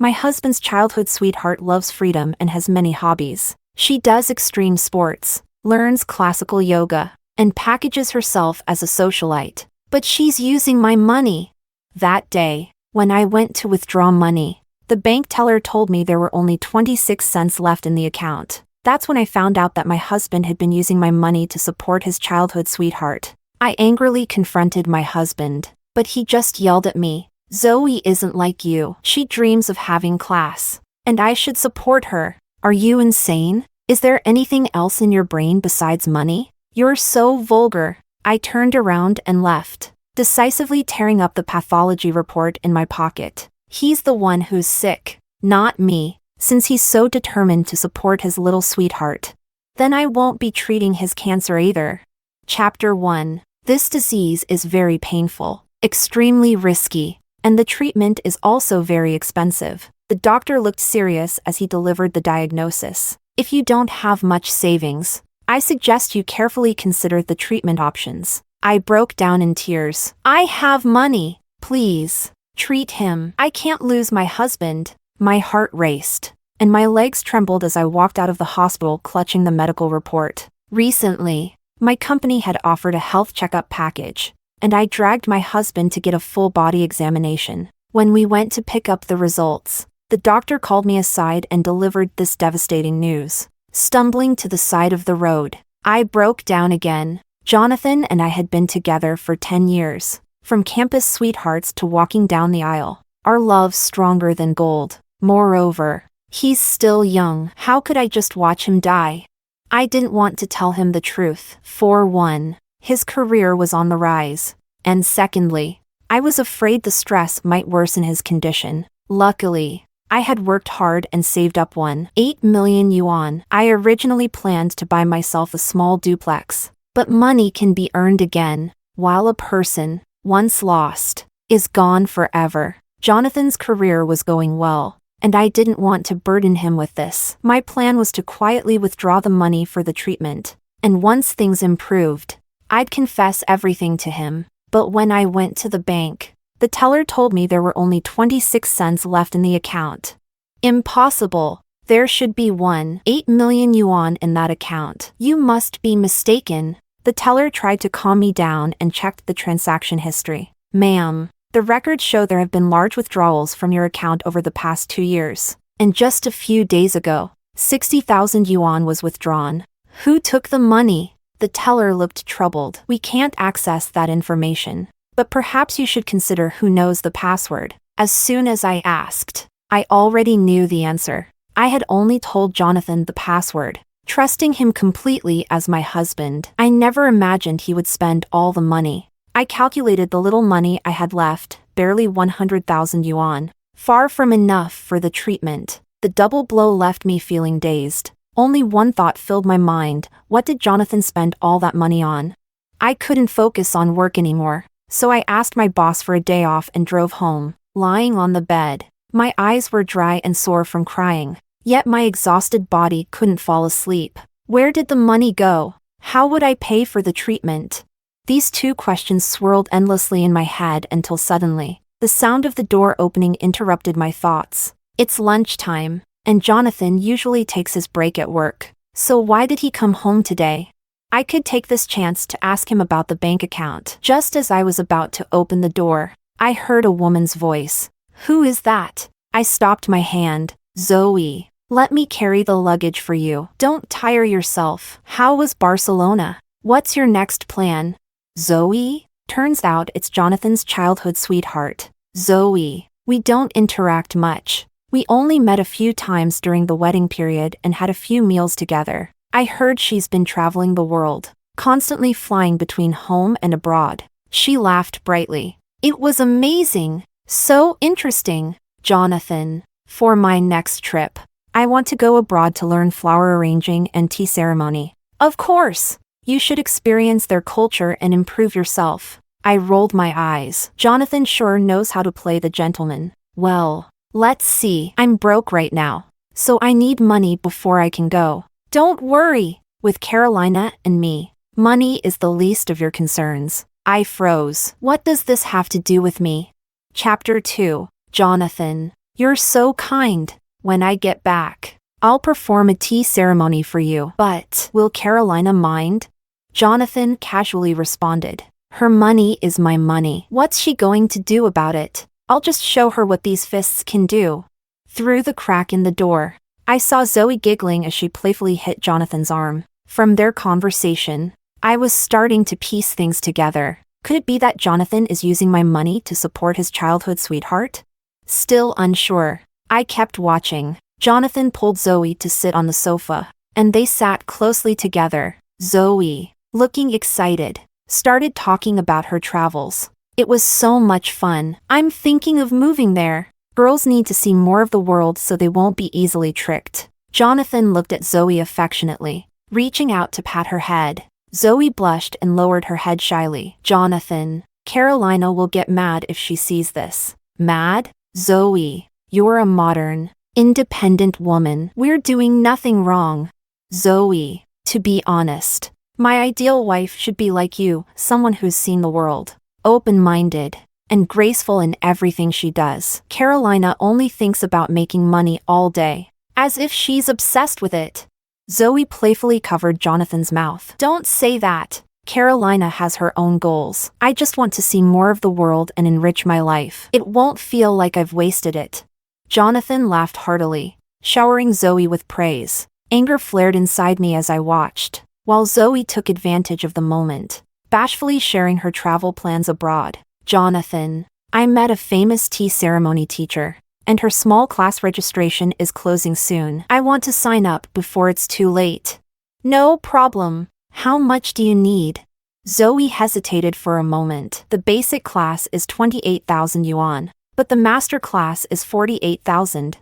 My husband's childhood sweetheart loves freedom and has many hobbies. She does extreme sports, learns classical yoga, and packages herself as a socialite. But she's using my money. That day, when I went to withdraw money, the bank teller told me there were only 26 cents left in the account. That's when I found out that my husband had been using my money to support his childhood sweetheart. I angrily confronted my husband, but he just yelled at me. Zoe isn't like you. She dreams of having class. And I should support her. Are you insane? Is there anything else in your brain besides money? You're so vulgar. I turned around and left, decisively tearing up the pathology report in my pocket. He's the one who's sick, not me, since he's so determined to support his little sweetheart. Then I won't be treating his cancer either. Chapter 1. This disease is very painful, extremely risky, and the treatment is also very expensive. The doctor looked serious as he delivered the diagnosis. If you don't have much savings, I suggest you carefully consider the treatment options. I broke down in tears. I have money. Please, treat him. I can't lose my husband. My heart raced, and my legs trembled as I walked out of the hospital clutching the medical report. Recently, my company had offered a health checkup package, and I dragged my husband to get a full body examination. When we went to pick up the results, the doctor called me aside and delivered this devastating news. Stumbling to the side of the road, I broke down again. Jonathan and I had been together for 10 years, from campus sweethearts to walking down the aisle. Our love stronger than gold. Moreover, he's still young. How could I just watch him die? I didn't want to tell him the truth. For one, his career was on the rise, and secondly, I was afraid the stress might worsen his condition. Luckily, I had worked hard and saved up 8 million yuan. I originally planned to buy myself a small duplex, but money can be earned again, while a person, once lost, is gone forever. Jonathan's career was going well, and I didn't want to burden him with this. My plan was to quietly withdraw the money for the treatment, and once things improved, I'd confess everything to him. But when I went to the bank, the teller told me there were only 26 cents left in the account. Impossible. There should be 8 million yuan in that account. You must be mistaken. The teller tried to calm me down and checked the transaction history. Ma'am, the records show there have been large withdrawals from your account over the past 2 years. And just a few days ago, 60,000 yuan was withdrawn. Who took the money? The teller looked troubled. We can't access that information. But perhaps you should consider who knows the password. As soon as I asked, I already knew the answer. I had only told Jonathan the password, trusting him completely as my husband. I never imagined he would spend all the money. I calculated the little money I had left, barely 100,000 yuan. Far from enough for the treatment. The double blow left me feeling dazed. Only one thought filled my mind. What did Jonathan spend all that money on? I couldn't focus on work anymore. So I asked my boss for a day off and drove home. Lying on the bed, my eyes were dry and sore from crying, yet my exhausted body couldn't fall asleep. Where did the money go? How would I pay for the treatment? These two questions swirled endlessly in my head until suddenly, the sound of the door opening interrupted my thoughts. It's lunchtime, and Jonathan usually takes his break at work. So why did he come home today? I could take this chance to ask him about the bank account. Just as I was about to open the door, I heard a woman's voice. Who is that? I stopped my hand. Zoe, let me carry the luggage for you. Don't tire yourself. How was Barcelona? What's your next plan? Zoe? Turns out it's Jonathan's childhood sweetheart. Zoe, we don't interact much. We only met a few times during the wedding period and had a few meals together. I heard she's been traveling the world, constantly flying between home and abroad. She laughed brightly. It was amazing. So interesting. Jonathan, for my next trip, I want to go abroad to learn flower arranging and tea ceremony. Of course. You should experience their culture and improve yourself. I rolled my eyes. Jonathan sure knows how to play the gentleman. Well, let's see. I'm broke right now, so I need money before I can go. Don't worry. With Carolina and me, money is the least of your concerns. I froze. What does this have to do with me? Chapter 2. Jonathan, You're so kind. When I get back, I'll perform a tea ceremony for you. But will Carolina mind? Jonathan casually responded. Her money is my money. What's she going to do about it? I'll just show her what these fists can do. Through the crack in the door, I saw Zoe giggling as she playfully hit Jonathan's arm. From their conversation, I was starting to piece things together. Could it be that Jonathan is using my money to support his childhood sweetheart? Still unsure, I kept watching. Jonathan pulled Zoe to sit on the sofa, and they sat closely together. Zoe, looking excited, started talking about her travels. It was so much fun. I'm thinking of moving there. Girls need to see more of the world so they won't be easily tricked. Jonathan looked at Zoe affectionately, reaching out to pat her head. Zoe blushed and lowered her head shyly. Jonathan, Carolina will get mad if she sees this. Mad? Zoe, you're a modern, independent woman. We're doing nothing wrong. Zoe, to be honest, my ideal wife should be like you, someone who's seen the world, open-minded, and graceful in everything she does. Carolina only thinks about making money all day, as if she's obsessed with it. Zoe playfully covered Jonathan's mouth. Don't say that. Carolina has her own goals. I just want to see more of the world and enrich my life. It won't feel like I've wasted it. Jonathan laughed heartily, showering Zoe with praise. Anger flared inside me as I watched, while Zoe took advantage of the moment, bashfully sharing her travel plans abroad. Jonathan, I met a famous tea ceremony teacher, and her small class registration is closing soon. I want to sign up before it's too late. No problem. How much do you need? Zoe hesitated for a moment. The basic class is 28,000 yuan, but the master class is 48,000.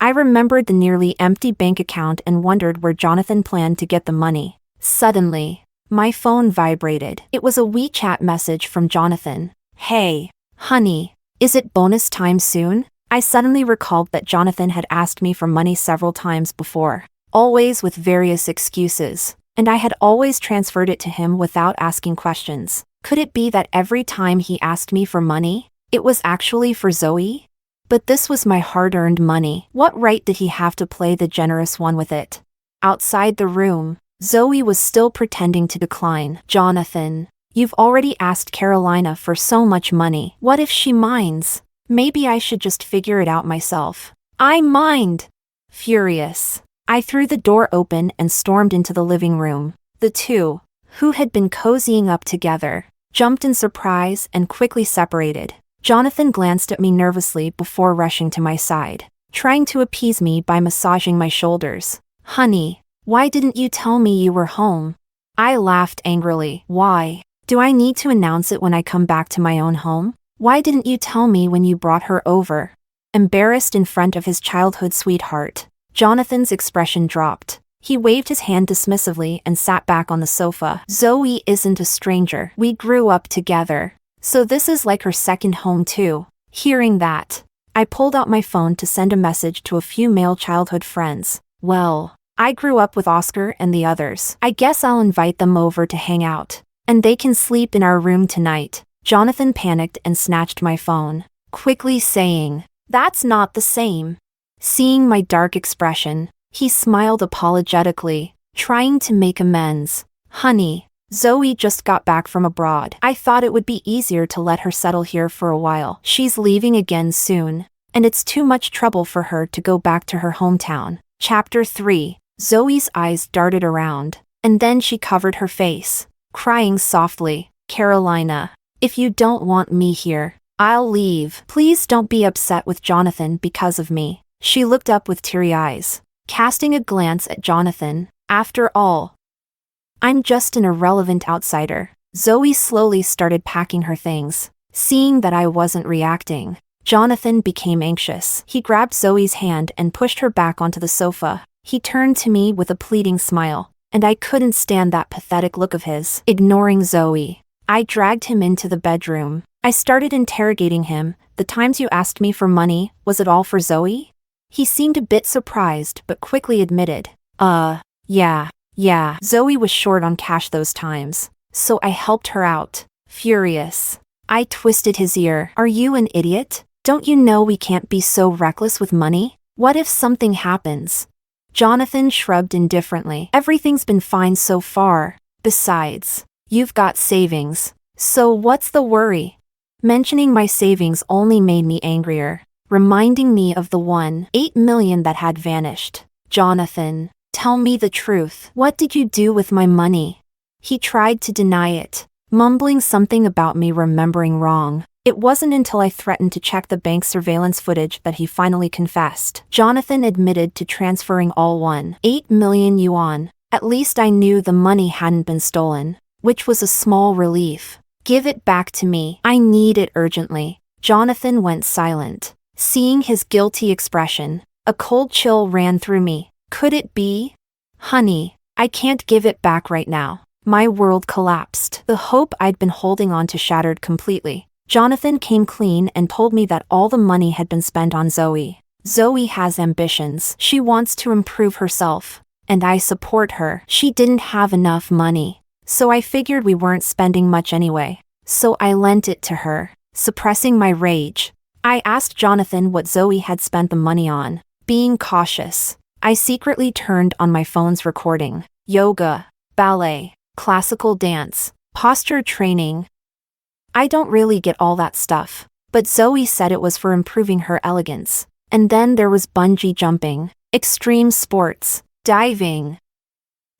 I remembered the nearly empty bank account and wondered where Jonathan planned to get the money. Suddenly, my phone vibrated. It was a WeChat message from Jonathan. Hey, honey, is it bonus time soon? I suddenly recalled that Jonathan had asked me for money several times before, always with various excuses, and I had always transferred it to him without asking questions. Could it be that every time he asked me for money, it was actually for Zoe? But this was my hard-earned money. What right did he have to play the generous one with it? Outside the room, Zoe was still pretending to decline. Jonathan, you've already asked Carolina for so much money. What if she minds? Maybe I should just figure it out myself. I mind! Furious, I threw the door open and stormed into the living room. The two, who had been cozying up together, jumped in surprise and quickly separated. Jonathan glanced at me nervously before rushing to my side, trying to appease me by massaging my shoulders. Honey, why didn't you tell me you were home? I laughed angrily. Why? Do I need to announce it when I come back to my own home? Why didn't you tell me when you brought her over? Embarrassed in front of his childhood sweetheart, Jonathan's expression dropped. He waved his hand dismissively and sat back on the sofa. Zoe isn't a stranger. We grew up together. So this is like her second home too. Hearing that, I pulled out my phone to send a message to a few male childhood friends. Well, I grew up with Oscar and the others. I guess I'll invite them over to hang out, and they can sleep in our room tonight. Jonathan panicked and snatched my phone, quickly saying, "That's not the same." Seeing my dark expression, he smiled apologetically, trying to make amends. Honey, Zoe just got back from abroad. I thought it would be easier to let her settle here for a while. She's leaving again soon, and it's too much trouble for her to go back to her hometown. Chapter 3. Zoe's eyes darted around, and then she covered her face, crying softly. Carolina, if you don't want me here, I'll leave. Please don't be upset with Jonathan because of me. She looked up with teary eyes, casting a glance at Jonathan. After all, I'm just an irrelevant outsider. Zoe slowly started packing her things. Seeing that I wasn't reacting, Jonathan became anxious. He grabbed Zoe's hand and pushed her back onto the sofa. He turned to me with a pleading smile, and I couldn't stand that pathetic look of his. Ignoring Zoe, I dragged him into the bedroom. I started interrogating him. The times you asked me for money, was it all for Zoe? He seemed a bit surprised but quickly admitted. Yeah. Zoe was short on cash those times, so I helped her out. Furious, I twisted his ear. Are you an idiot? Don't you know we can't be so reckless with money? What if something happens? Jonathan shrugged indifferently. Everything's been fine so far. Besides, you've got savings. So what's the worry? Mentioning my savings only made me angrier, reminding me of the 1.8 million that had vanished. Jonathan, tell me the truth. What did you do with my money? He tried to deny it, mumbling something about me remembering wrong. It wasn't until I threatened to check the bank surveillance footage that he finally confessed. Jonathan admitted to transferring all 1.8 million yuan. At least I knew the money hadn't been stolen, which was a small relief. Give it back to me. I need it urgently. Jonathan went silent. Seeing his guilty expression, a cold chill ran through me. Could it be? Honey, I can't give it back right now. My world collapsed. The hope I'd been holding on to shattered completely. Jonathan came clean and told me that all the money had been spent on Zoe. Zoe has ambitions. She wants to improve herself. And I support her. She didn't have enough money, so I figured we weren't spending much anyway. So I lent it to her, suppressing my rage. I asked Jonathan what Zoe had spent the money on. Being cautious, I secretly turned on my phone's recording. Yoga, ballet, classical dance, posture training. I don't really get all that stuff, but Zoe said it was for improving her elegance. And then there was bungee jumping, extreme sports, diving.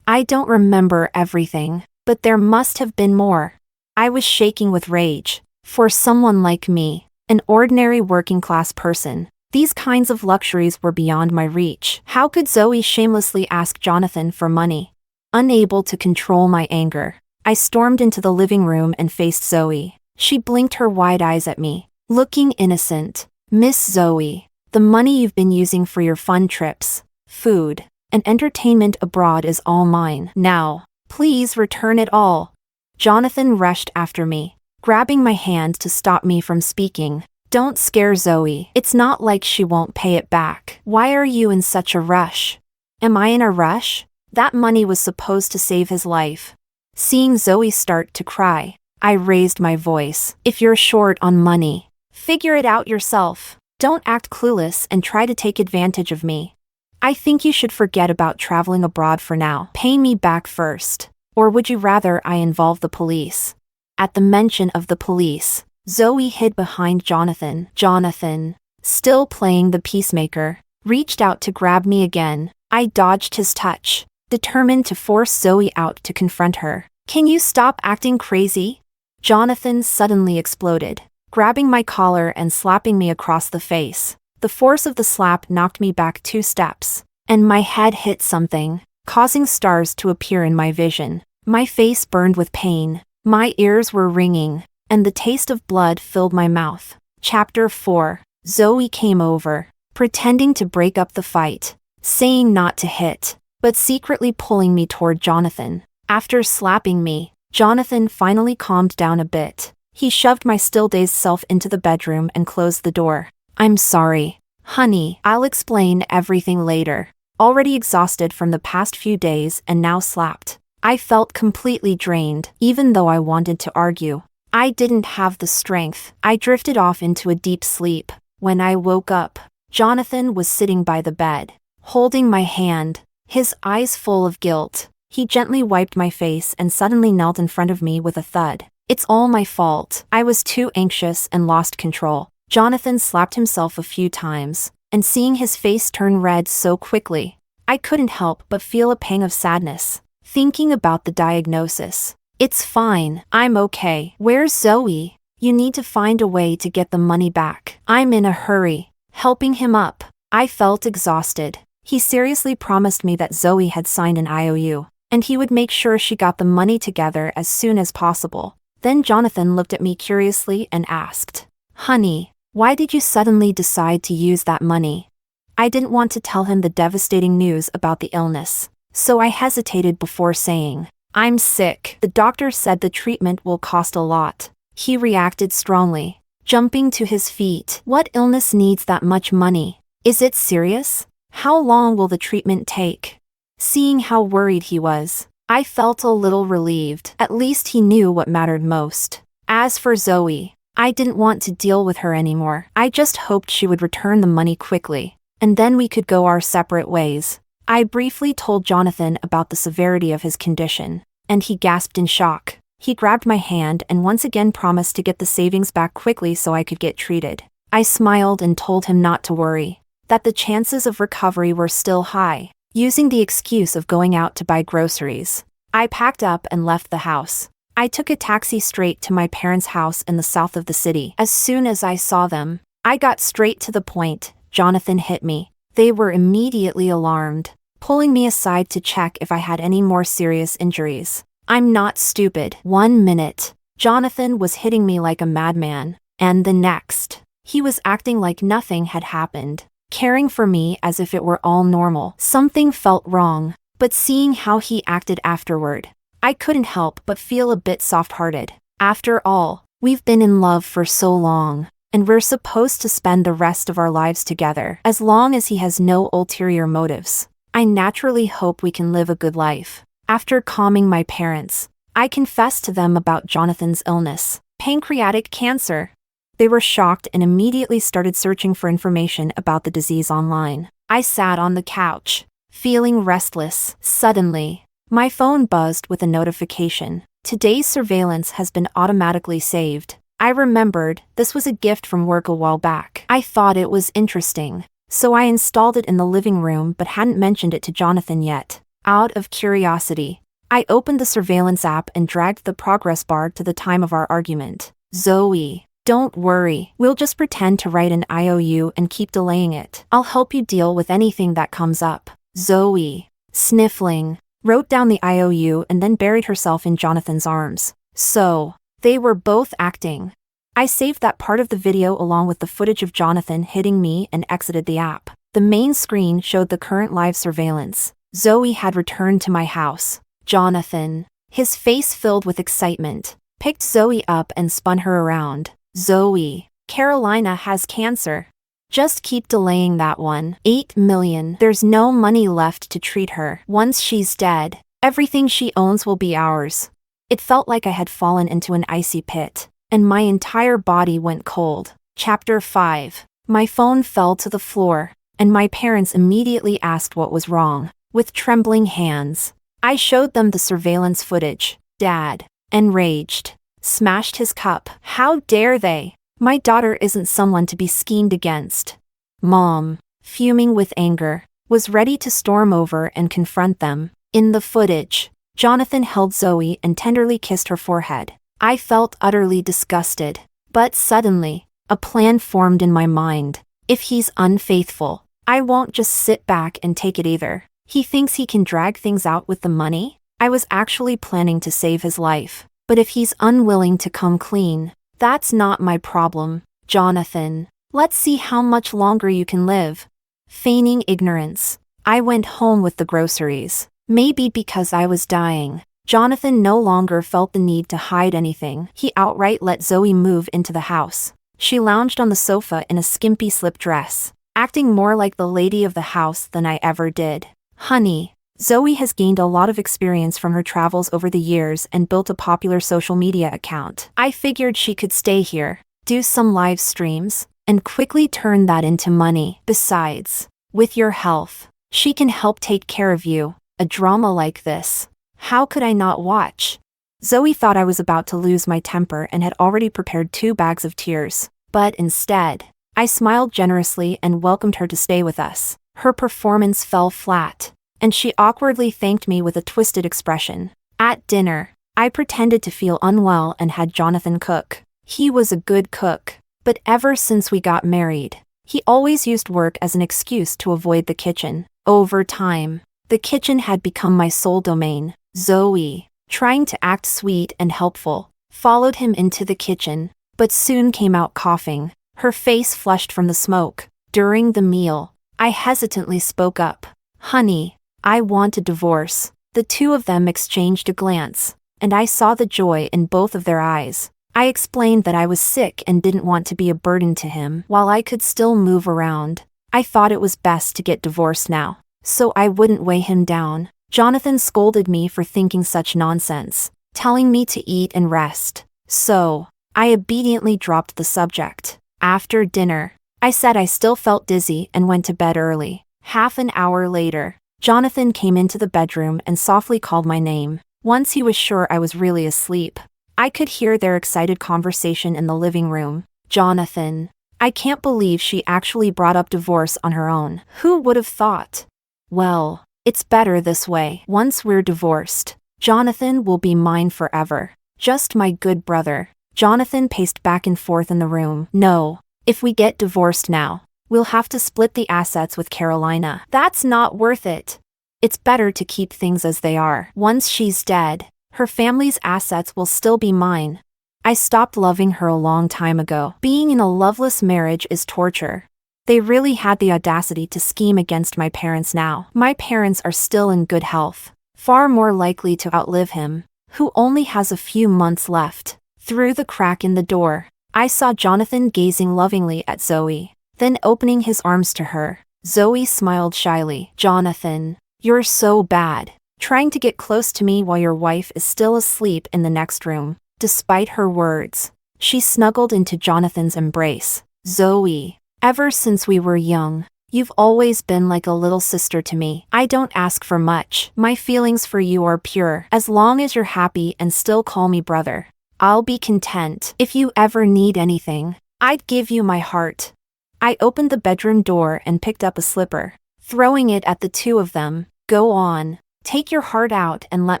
I don't remember everything, but there must have been more. I was shaking with rage. For someone like me, an ordinary working-class person, these kinds of luxuries were beyond my reach. How could Zoe shamelessly ask Jonathan for money? Unable to control my anger, I stormed into the living room and faced Zoe. She blinked her wide eyes at me, looking innocent. Miss Zoe, the money you've been using for your fun trips, food, and entertainment abroad is all mine. Now, please return it all. Jonathan rushed after me, grabbing my hand to stop me from speaking. Don't scare Zoe. It's not like she won't pay it back. Why are you in such a rush? Am I in a rush? That money was supposed to save his life. Seeing Zoe start to cry, I raised my voice. If you're short on money, figure it out yourself. Don't act clueless and try to take advantage of me. I think you should forget about traveling abroad for now. Pay me back first. Or would you rather I involve the police? At the mention of the police, Zoe hid behind Jonathan. Jonathan, still playing the peacemaker, reached out to grab me again. I dodged his touch, determined to force Zoe out to confront her. Can you stop acting crazy? Jonathan suddenly exploded, grabbing my collar and slapping me across the face. The force of the slap knocked me back 2 steps, and my head hit something, causing stars to appear in my vision. My face burned with pain, my ears were ringing, and the taste of blood filled my mouth. Chapter 4. Zoe came over, pretending to break up the fight, saying not to hit, but secretly pulling me toward Jonathan. After slapping me, Jonathan finally calmed down a bit. He shoved my still-dazed self into the bedroom and closed the door. I'm sorry, honey. I'll explain everything later. Already exhausted from the past few days and now slapped, I felt completely drained, even though I wanted to argue. I didn't have the strength. I drifted off into a deep sleep. When I woke up, Jonathan was sitting by the bed, holding my hand, his eyes full of guilt. He gently wiped my face and suddenly knelt in front of me with a thud. It's all my fault. I was too anxious and lost control. Jonathan slapped himself a few times, and seeing his face turn red so quickly, I couldn't help but feel a pang of sadness, thinking about the diagnosis. It's fine. I'm okay. Where's Zoe? You need to find a way to get the money back. I'm in a hurry. Helping him up, I felt exhausted. He seriously promised me that Zoe had signed an IOU, and he would make sure she got the money together as soon as possible. Then Jonathan looked at me curiously and asked, Honey, why did you suddenly decide to use that money? I didn't want to tell him the devastating news about the illness, so I hesitated before saying, I'm sick. The doctor said the treatment will cost a lot. He reacted strongly, jumping to his feet. What illness needs that much money? Is it serious? How long will the treatment take? Seeing how worried he was, I felt a little relieved. At least he knew what mattered most. As for Zoe, I didn't want to deal with her anymore. I just hoped she would return the money quickly, and then we could go our separate ways. I briefly told Jonathan about the severity of his condition, and he gasped in shock. He grabbed my hand and once again promised to get the savings back quickly so I could get treated. I smiled and told him not to worry, that the chances of recovery were still high, using the excuse of going out to buy groceries. I packed up and left the house. I took a taxi straight to my parents' house in the south of the city. As soon as I saw them, I got straight to the point. Jonathan hit me. They were immediately alarmed, pulling me aside to check if I had any more serious injuries. I'm not stupid. 1 minute, Jonathan was hitting me like a madman, and the next, he was acting like nothing had happened, caring for me as if it were all normal. Something felt wrong, but seeing how he acted afterward, I couldn't help but feel a bit soft-hearted. After all, we've been in love for so long, and we're supposed to spend the rest of our lives together. As long as he has no ulterior motives, I naturally hope we can live a good life. After calming my parents, I confessed to them about Jonathan's illness, pancreatic cancer. They were shocked and immediately started searching for information about the disease online. I sat on the couch, feeling restless. Suddenly, my phone buzzed with a notification. Today's surveillance has been automatically saved. I remembered this was a gift from work a while back. I thought it was interesting, so I installed it in the living room but hadn't mentioned it to Jonathan yet. Out of curiosity, I opened the surveillance app and dragged the progress bar to the time of our argument. Zoe, don't worry. We'll just pretend to write an IOU and keep delaying it. I'll help you deal with anything that comes up. Zoe, sniffling, wrote down the IOU and then buried herself in Jonathan's arms. So, they were both acting. I saved that part of the video along with the footage of Jonathan hitting me and exited the app. The main screen showed the current live surveillance. Zoe had returned to my house. Jonathan, his face filled with excitement, picked Zoe up and spun her around. Zoe, Carolina has cancer. Just keep delaying that one. 8 million. There's no money left to treat her. Once she's dead, everything she owns will be ours. It felt like I had fallen into an icy pit, and my entire body went cold. Chapter 5. My phone fell to the floor, and my parents immediately asked what was wrong. With trembling hands, I showed them the surveillance footage. Dad, enraged, smashed his cup. How dare they? My daughter isn't someone to be schemed against. Mom, fuming with anger, was ready to storm over and confront them. In the footage, Jonathan held Zoe and tenderly kissed her forehead. I felt utterly disgusted. But suddenly, a plan formed in my mind. If he's unfaithful, I won't just sit back and take it either. He thinks he can drag things out with the money? I was actually planning to save his life. But if he's unwilling to come clean, that's not my problem. Jonathan, let's see how much longer you can live. Feigning ignorance, I went home with the groceries. Maybe because I was dying, Jonathan no longer felt the need to hide anything. He outright let Zoe move into the house. She lounged on the sofa in a skimpy slip dress, acting more like the lady of the house than I ever did. Honey, Zoe has gained a lot of experience from her travels over the years and built a popular social media account. I figured she could stay here, do some live streams, and quickly turn that into money. Besides, with your health, she can help take care of you. A drama like this, how could I not watch? Zoe thought I was about to lose my temper and had already prepared 2 bags of tears. But instead, I smiled generously and welcomed her to stay with us. Her performance fell flat, and she awkwardly thanked me with a twisted expression. At dinner, I pretended to feel unwell and had Jonathan cook. He was a good cook, but ever since we got married, he always used work as an excuse to avoid the kitchen. Over time, the kitchen had become my sole domain. Zoe, trying to act sweet and helpful, followed him into the kitchen, but soon came out coughing, her face flushed from the smoke. During the meal, I hesitantly spoke up. Honey, I want a divorce. The two of them exchanged a glance, and I saw the joy in both of their eyes. I explained that I was sick and didn't want to be a burden to him. While I could still move around, I thought it was best to get divorced now, so I wouldn't weigh him down. Jonathan scolded me for thinking such nonsense, telling me to eat and rest. So, I obediently dropped the subject. After dinner, I said I still felt dizzy and went to bed early. Half an hour later, Jonathan came into the bedroom and softly called my name. Once he was sure I was really asleep, I could hear their excited conversation in the living room. Jonathan. I can't believe she actually brought up divorce on her own. Who would have thought? Well, it's better this way. Once we're divorced, Jonathan will be mine forever. Just my good brother. Jonathan paced back and forth in the room. No, if we get divorced now, we'll have to split the assets with Carolina. That's not worth it. It's better to keep things as they are. Once she's dead, her family's assets will still be mine. I stopped loving her a long time ago. Being in a loveless marriage is torture. They really had the audacity to scheme against my parents now. My parents are still in good health, far more likely to outlive him, who only has a few months left. Through the crack in the door, I saw Jonathan gazing lovingly at Zoe, then opening his arms to her. Zoe smiled shyly. Jonathan, you're so bad, trying to get close to me while your wife is still asleep in the next room. Despite her words, she snuggled into Jonathan's embrace. Zoe, ever since we were young, you've always been like a little sister to me. I don't ask for much. My feelings for you are pure. As long as you're happy and still call me brother, I'll be content. If you ever need anything, I'd give you my heart. I opened the bedroom door and picked up a slipper, throwing it at the two of them. Go on, take your heart out and let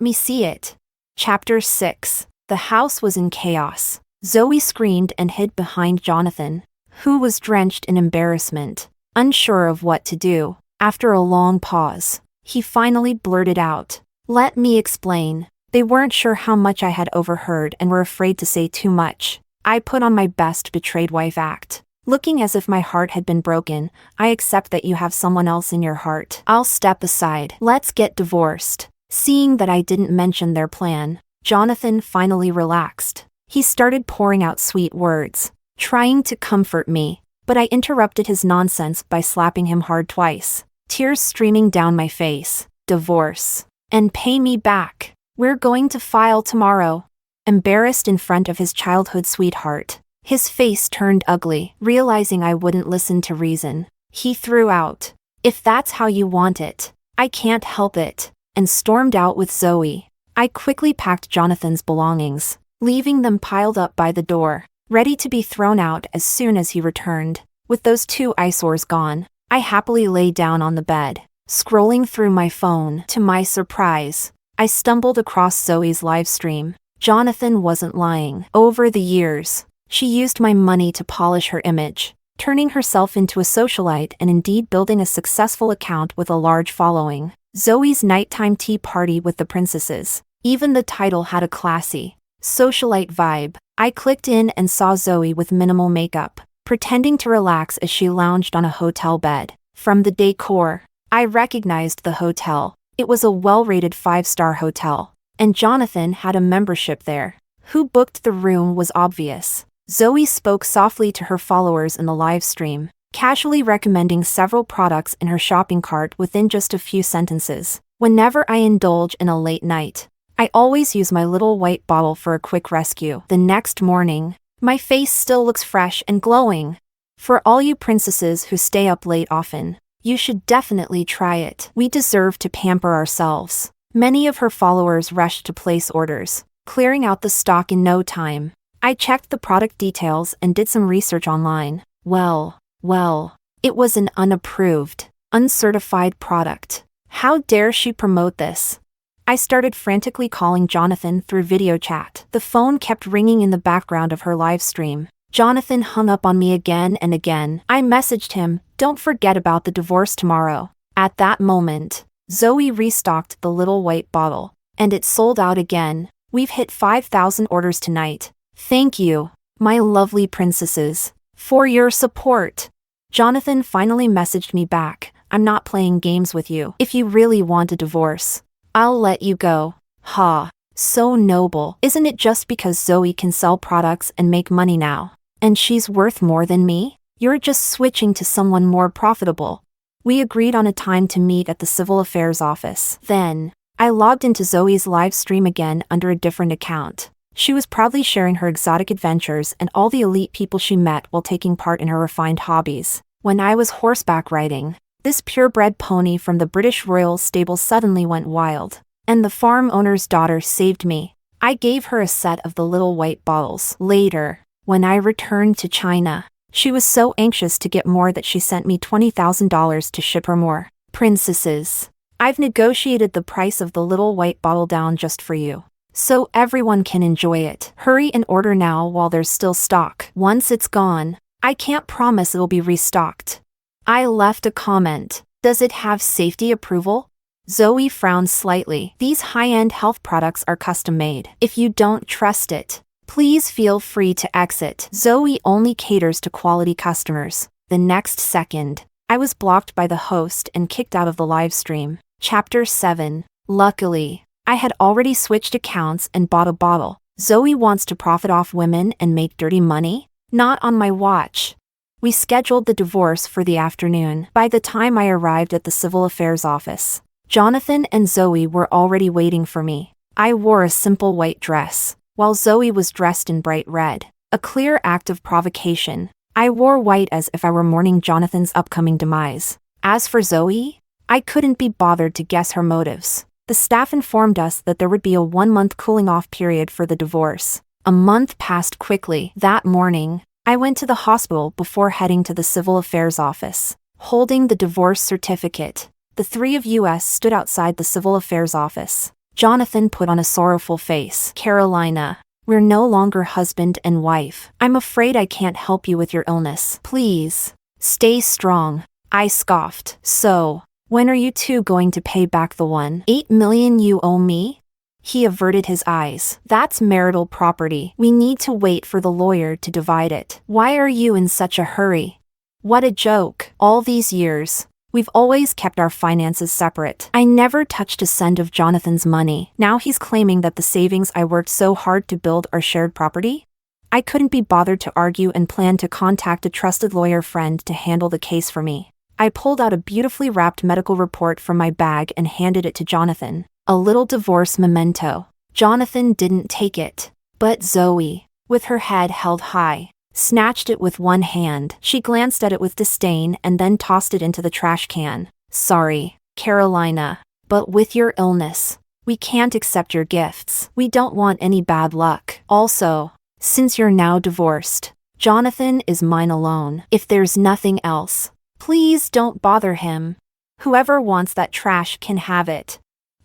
me see it. Chapter 6. The house was in chaos. Zoe screamed and hid behind Jonathan, who was drenched in embarrassment, unsure of what to do. After a long pause, he finally blurted out, "Let me explain." They weren't sure how much I had overheard and were afraid to say too much. I put on my best betrayed wife act. Looking as if my heart had been broken, I accept that you have someone else in your heart. I'll step aside. Let's get divorced. Seeing that I didn't mention their plan, Jonathan finally relaxed. He started pouring out sweet words, trying to comfort me, but I interrupted his nonsense by slapping him hard twice, tears streaming down my face. Divorce. And pay me back. We're going to file tomorrow. Embarrassed in front of his childhood sweetheart, his face turned ugly. Realizing I wouldn't listen to reason, he threw out, "If that's how you want it, I can't help it," and stormed out with Zoe. I quickly packed Jonathan's belongings, leaving them piled up by the door, ready to be thrown out as soon as he returned. With those two eyesores gone, I happily lay down on the bed, scrolling through my phone. To my surprise, I stumbled across Zoe's live stream. Jonathan wasn't lying. Over the years, she used my money to polish her image, turning herself into a socialite and indeed building a successful account with a large following. Zoe's nighttime tea party with the princesses. Even the title had a classy, socialite vibe. I clicked in and saw Zoe with minimal makeup, pretending to relax as she lounged on a hotel bed. From the decor, I recognized the hotel. It was a well-rated 5-star hotel, and Jonathan had a membership there. Who booked the room was obvious. Zoe spoke softly to her followers in the live stream, casually recommending several products in her shopping cart within just a few sentences. Whenever I indulge in a late night, I always use my little white bottle for a quick rescue. The next morning, my face still looks fresh and glowing. For all you princesses who stay up late often, you should definitely try it. We deserve to pamper ourselves. Many of her followers rushed to place orders, clearing out the stock in no time. I checked the product details and did some research online. Well, it was an unapproved, uncertified product. How dare she promote this? I started frantically calling Jonathan through video chat. The phone kept ringing in the background of her live stream. Jonathan hung up on me again and again. I messaged him, "Don't forget about the divorce tomorrow." At that moment, Zoe restocked the little white bottle, and it sold out again. We've hit 5,000 orders tonight. Thank you, my lovely princesses, for your support. Jonathan finally messaged me back, "I'm not playing games with you. If you really want a divorce, I'll let you go." Ha, so noble. Isn't it just because Zoe can sell products and make money now, and she's worth more than me? You're just switching to someone more profitable. We agreed on a time to meet at the Civil Affairs office. Then, I logged into Zoe's live stream again under a different account. She was proudly sharing her exotic adventures and all the elite people she met while taking part in her refined hobbies. When I was horseback riding, this purebred pony from the British Royal Stable suddenly went wild, and the farm owner's daughter saved me. I gave her a set of the little white bottles. Later, when I returned to China, she was so anxious to get more that she sent me $20,000 to ship her more princesses. I've negotiated the price of the little white bottle down just for you, so everyone can enjoy it. Hurry and order now while there's still stock. Once it's gone, I can't promise it'll be restocked. I left a comment. Does it have safety approval? Zoe frowned slightly. These high-end health products are custom-made. If you don't trust it, please feel free to exit. Zoe only caters to quality customers. The next second, I was blocked by the host and kicked out of the live stream. Chapter 7. Luckily, I had already switched accounts and bought a bottle. Zoe wants to profit off women and make dirty money? Not on my watch. We scheduled the divorce for the afternoon. By the time I arrived at the civil affairs office, Jonathan and Zoe were already waiting for me. I wore a simple white dress, while Zoe was dressed in bright red, a clear act of provocation. I wore white as if I were mourning Jonathan's upcoming demise. As for Zoe, I couldn't be bothered to guess her motives. The staff informed us that there would be a 1-month cooling-off period for the divorce. A month passed quickly. That morning, I went to the hospital before heading to the civil affairs office. Holding the divorce certificate, the three of us stood outside the civil affairs office. Jonathan put on a sorrowful face. Carolina, we're no longer husband and wife. I'm afraid I can't help you with your illness. Please, stay strong. I scoffed. So, when are you two going to pay back the $1.8 million you owe me? He averted his eyes. That's marital property. We need to wait for the lawyer to divide it. Why are you in such a hurry? What a joke. All these years, we've always kept our finances separate. I never touched a cent of Jonathan's money. Now he's claiming that the savings I worked so hard to build are shared property? I couldn't be bothered to argue and planned to contact a trusted lawyer friend to handle the case for me. I pulled out a beautifully wrapped medical report from my bag and handed it to Jonathan. A little divorce memento. Jonathan didn't take it, but Zoe, with her head held high, snatched it with one hand. She glanced at it with disdain and then tossed it into the trash can. Sorry, Carolina, but with your illness, we can't accept your gifts. We don't want any bad luck. Also, since you're now divorced, Jonathan is mine alone. If there's nothing else, please don't bother him. Whoever wants that trash can have it.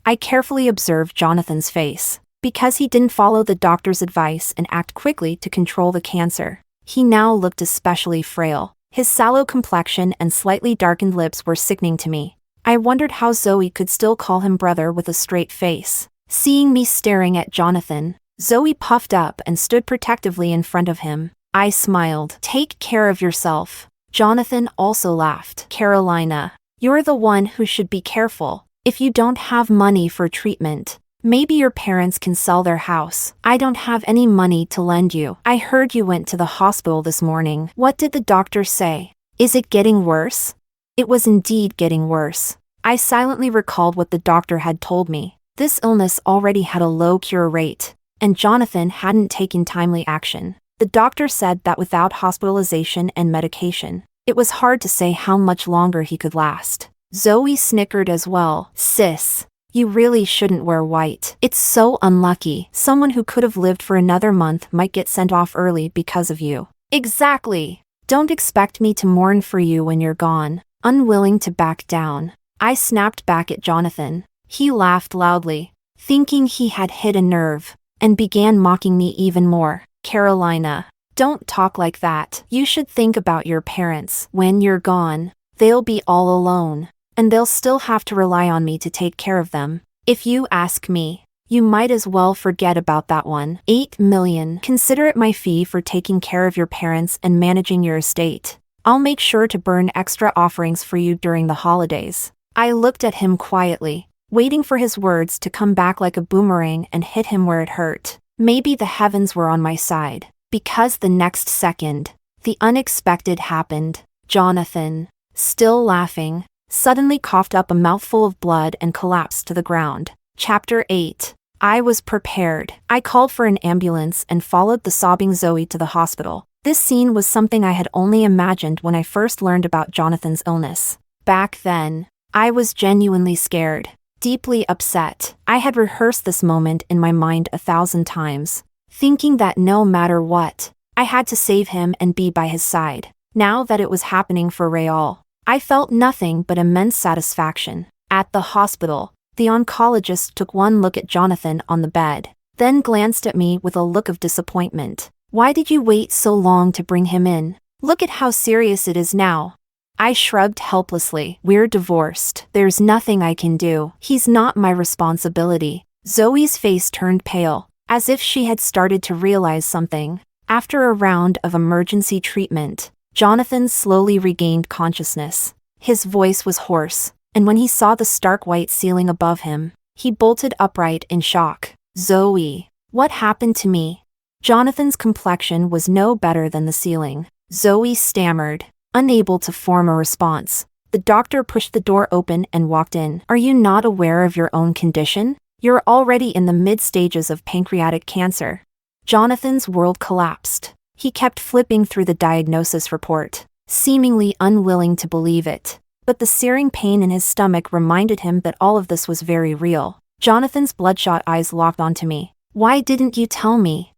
I carefully observed Jonathan's face, because he didn't follow the doctor's advice and act quickly to control the cancer. He now looked especially frail. His sallow complexion and slightly darkened lips were sickening to me. I wondered how Zoe could still call him brother with a straight face. Seeing me staring at Jonathan, Zoe puffed up and stood protectively in front of him. I smiled. Take care of yourself. Jonathan also laughed. Carolina, you're the one who should be careful. If you don't have money for treatment, maybe your parents can sell their house. I don't have any money to lend you. I heard you went to the hospital this morning. What did the doctor say? Is it getting worse? It was indeed getting worse. I silently recalled what the doctor had told me. This illness already had a low cure rate, and Jonathan hadn't taken timely action. The doctor said that without hospitalization and medication, it was hard to say how much longer he could last. Zoe snickered as well. Sis, you really shouldn't wear white. It's so unlucky. Someone who could have lived for another month might get sent off early because of you. Exactly. Don't expect me to mourn for you when you're gone. Unwilling to back down, I snapped back at Jonathan. He laughed loudly, thinking he had hit a nerve, and began mocking me even more. Carolina, don't talk like that. You should think about your parents. When you're gone, they'll be all alone, and they'll still have to rely on me to take care of them. If you ask me, you might as well forget about that $1.8 million. Consider it my fee for taking care of your parents and managing your estate. I'll make sure to burn extra offerings for you during the holidays. I looked at him quietly, waiting for his words to come back like a boomerang and hit him where it hurt. Maybe the heavens were on my side, because the next second, the unexpected happened. Jonathan, still laughing, suddenly coughed up a mouthful of blood and collapsed to the ground. Chapter 8. I was prepared. I called for an ambulance and followed the sobbing Zoe to the hospital. This scene was something I had only imagined when I first learned about Jonathan's illness. Back then, I was genuinely scared, deeply upset. I had rehearsed this moment in my mind 1,000 times, thinking that no matter what, I had to save him and be by his side. Now that it was happening for Raoul, I felt nothing but immense satisfaction. At the hospital, the oncologist took one look at Jonathan on the bed, then glanced at me with a look of disappointment. "Why did you wait so long to bring him in? Look at how serious it is now." I shrugged helplessly. "We're divorced. There's nothing I can do. He's not my responsibility." Zoe's face turned pale, as if she had started to realize something. After a round of emergency treatment, Jonathan slowly regained consciousness. His voice was hoarse, and when he saw the stark white ceiling above him, he bolted upright in shock. "Zoe, what happened to me?" Jonathan's complexion was no better than the ceiling. Zoe stammered, unable to form a response. The doctor pushed the door open and walked in. "Are you not aware of your own condition? You're already in the mid-stages of pancreatic cancer." Jonathan's world collapsed. He kept flipping through the diagnosis report, seemingly unwilling to believe it. But the searing pain in his stomach reminded him that all of this was very real. Jonathan's bloodshot eyes locked onto me. "Why didn't you tell me?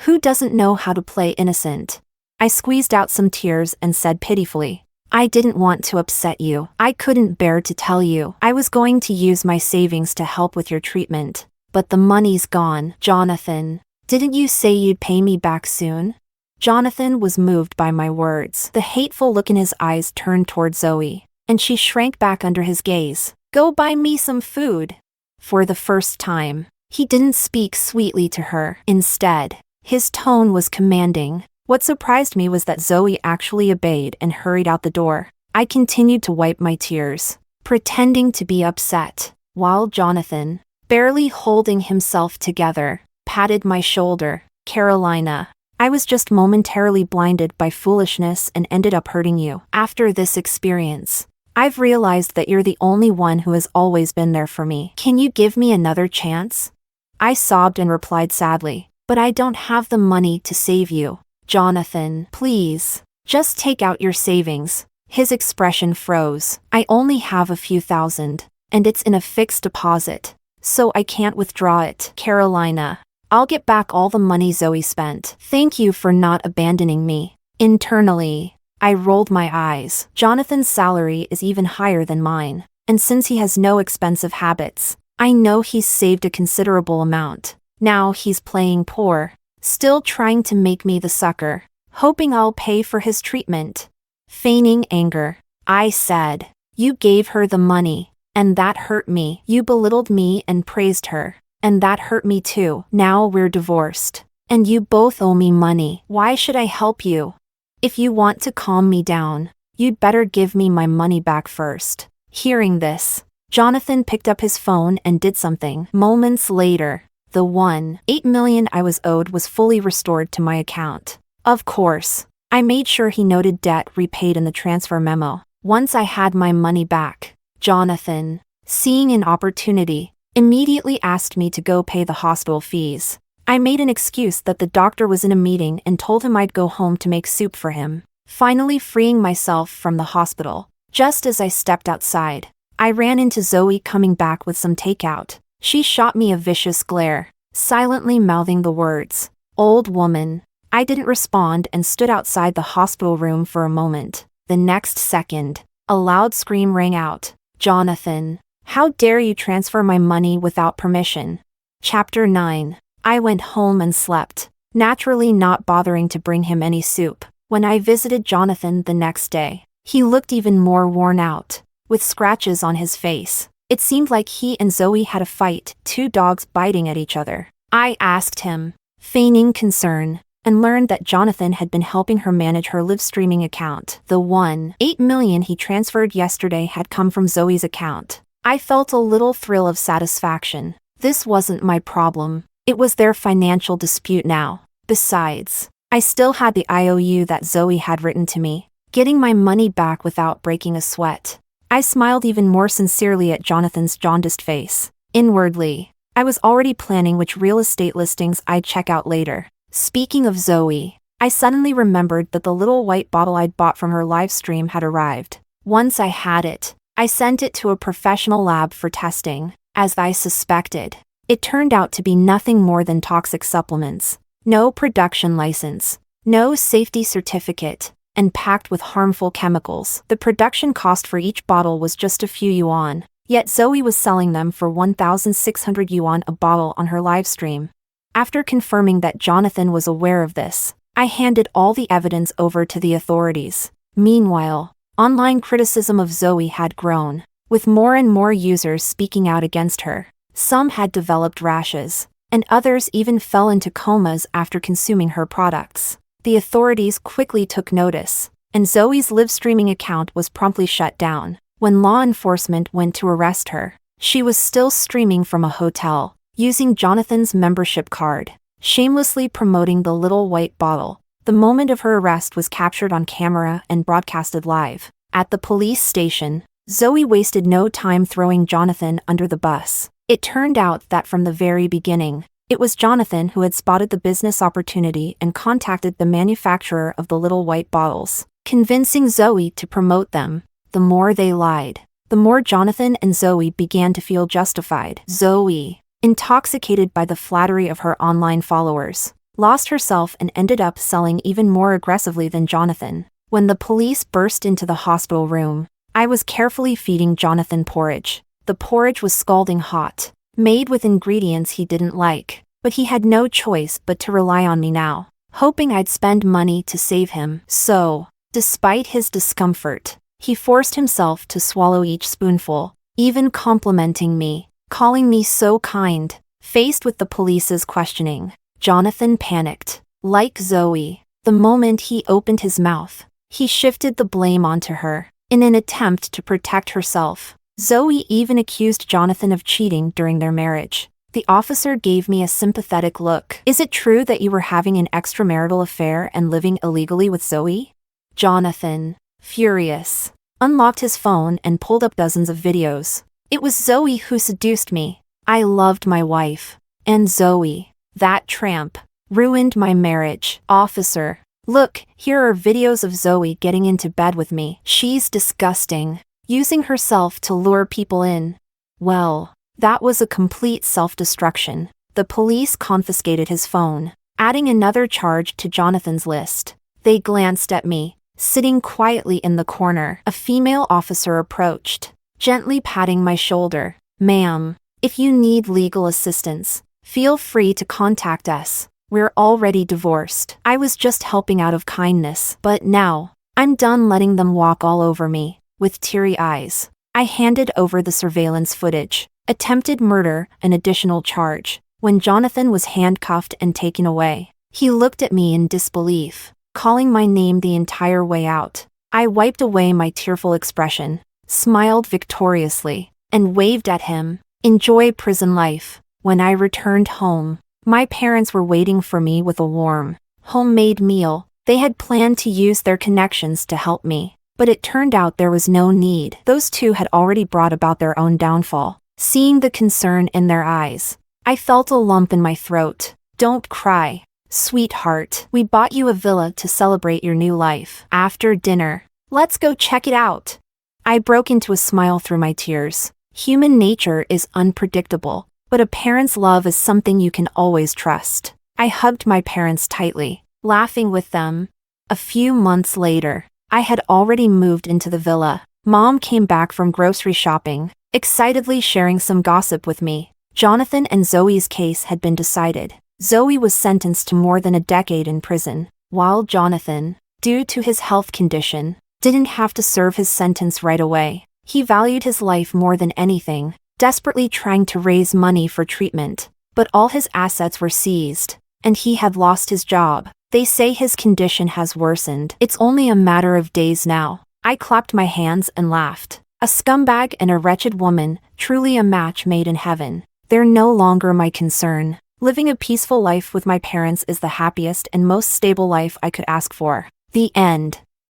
Who doesn't know how to play innocent?" I squeezed out some tears and said pitifully, "I didn't want to upset you. I couldn't bear to tell you. I was going to use my savings to help with your treatment. But the money's gone." "Jonathan, didn't you say you'd pay me back soon?" Jonathan was moved by my words. The hateful look in his eyes turned toward Zoe, and she shrank back under his gaze. "Go buy me some food." For the first time, he didn't speak sweetly to her. Instead, his tone was commanding. What surprised me was that Zoe actually obeyed and hurried out the door. I continued to wipe my tears, pretending to be upset, while Jonathan, barely holding himself together, patted my shoulder. "Carolina, I was just momentarily blinded by foolishness and ended up hurting you. After this experience, I've realized that you're the only one who has always been there for me. Can you give me another chance?" I sobbed and replied sadly, "But I don't have the money to save you." "Jonathan, please, just take out your savings." His expression froze. "I only have a few thousand, and it's in a fixed deposit, so I can't withdraw it." "Carolina, I'll get back all the money Zoe spent. Thank you for not abandoning me." Internally, I rolled my eyes. Jonathan's salary is even higher than mine, and since he has no expensive habits, I know he's saved a considerable amount. Now he's playing poor, still trying to make me the sucker, hoping I'll pay for his treatment. Feigning anger, I said, "You gave her the money, and that hurt me. You belittled me and praised her, and that hurt me too. Now we're divorced, and you both owe me money. Why should I help you? If you want to calm me down, you'd better give me my money back first." Hearing this, Jonathan picked up his phone and did something. Moments later, the $1.8 million I was owed was fully restored to my account. Of course, I made sure he noted debt repaid in the transfer memo. Once I had my money back, Jonathan, seeing an opportunity, immediately asked me to go pay the hospital fees. I made an excuse that the doctor was in a meeting and told him I'd go home to make soup for him. Finally freeing myself from the hospital, just as I stepped outside, I ran into Zoe coming back with some takeout. She shot me a vicious glare, silently mouthing the words, "Old woman." I didn't respond and stood outside the hospital room for a moment. The next second, a loud scream rang out. "Jonathan, how dare you transfer my money without permission?" Chapter 9. I went home and slept, naturally not bothering to bring him any soup. When I visited Jonathan the next day, he looked even more worn out, with scratches on his face. It seemed like he and Zoe had a fight, two dogs biting at each other. I asked him, feigning concern, and learned that Jonathan had been helping her manage her live streaming account. The $1.8 million he transferred yesterday had come from Zoe's account. I felt a little thrill of satisfaction. This wasn't my problem. It was their financial dispute now. Besides, I still had the IOU that Zoe had written to me, getting my money back without breaking a sweat. I smiled even more sincerely at Jonathan's jaundiced face. Inwardly, I was already planning which real estate listings I'd check out later. Speaking of Zoe, I suddenly remembered that the little white bottle I'd bought from her live stream had arrived. Once I had it, I sent it to a professional lab for testing. As I suspected, it turned out to be nothing more than toxic supplements. No production license, no safety certificate, and packed with harmful chemicals. The production cost for each bottle was just a few yuan, yet Zoe was selling them for 1,600 yuan a bottle on her live stream. After confirming that Jonathan was aware of this, I handed all the evidence over to the authorities. Meanwhile, online criticism of Zoe had grown, with more and more users speaking out against her. Some had developed rashes, and others even fell into comas after consuming her products. The authorities quickly took notice, and Zoe's live streaming account was promptly shut down. When law enforcement went to arrest her, she was still streaming from a hotel, using Jonathan's membership card, shamelessly promoting the little white bottle. The moment of her arrest was captured on camera and broadcasted live. At the police station, Zoe wasted no time throwing Jonathan under the bus. It turned out that from the very beginning, it was Jonathan who had spotted the business opportunity and contacted the manufacturer of the little white bottles, convincing Zoe to promote them. The more they lied, the more Jonathan and Zoe began to feel justified. Zoe, intoxicated by the flattery of her online followers, lost herself and ended up selling even more aggressively than Jonathan. When the police burst into the hospital room, I was carefully feeding Jonathan porridge. The porridge was scalding hot, made with ingredients he didn't like, but he had no choice but to rely on me now, hoping I'd spend money to save him. So, despite his discomfort, he forced himself to swallow each spoonful, even complimenting me, calling me so kind. Faced with the police's questioning, Jonathan panicked. Like Zoe, the moment he opened his mouth, he shifted the blame onto her. In an attempt to protect herself, Zoe even accused Jonathan of cheating during their marriage. The officer gave me a sympathetic look. Is it true that you were having an extramarital affair and living illegally with Zoe? Jonathan, furious, unlocked his phone and pulled up dozens of videos. It was Zoe who seduced me. I loved my wife. And Zoe, that tramp, ruined my marriage. Officer, look, here are videos of Zoe getting into bed with me. She's disgusting, using herself to lure people in. Well, that was a complete self-destruction. The police confiscated his phone, adding another charge to Jonathan's list. They glanced at me, sitting quietly in the corner. A female officer approached, gently patting my shoulder. Ma'am, if you need legal assistance, feel free to contact us. We're already divorced. I was just helping out of kindness, but now, I'm done letting them walk all over me. With teary eyes, I handed over the surveillance footage. Attempted murder, an additional charge. When Jonathan was handcuffed and taken away, he looked at me in disbelief, calling my name the entire way out. I wiped away my tearful expression, smiled victoriously, and waved at him. Enjoy prison life. When I returned home, my parents were waiting for me with a warm, homemade meal. They had planned to use their connections to help me, but it turned out there was no need. Those two had already brought about their own downfall. Seeing the concern in their eyes, I felt a lump in my throat. Don't cry, sweetheart. We bought you a villa to celebrate your new life. After dinner, let's go check it out. I broke into a smile through my tears. Human nature is unpredictable, but a parent's love is something you can always trust. I hugged my parents tightly, laughing with them. A few months later, I had already moved into the villa. Mom came back from grocery shopping, excitedly sharing some gossip with me. Jonathan and Zoe's case had been decided. Zoe was sentenced to more than a decade in prison, while Jonathan, due to his health condition, didn't have to serve his sentence right away. He valued his life more than anything, desperately trying to raise money for treatment. But all his assets were seized, and he had lost his job. They say his condition has worsened. It's only a matter of days now. I clapped my hands and laughed. A scumbag and a wretched woman, truly a match made in heaven. They're no longer my concern. Living a peaceful life with my parents is the happiest and most stable life I could ask for. The end.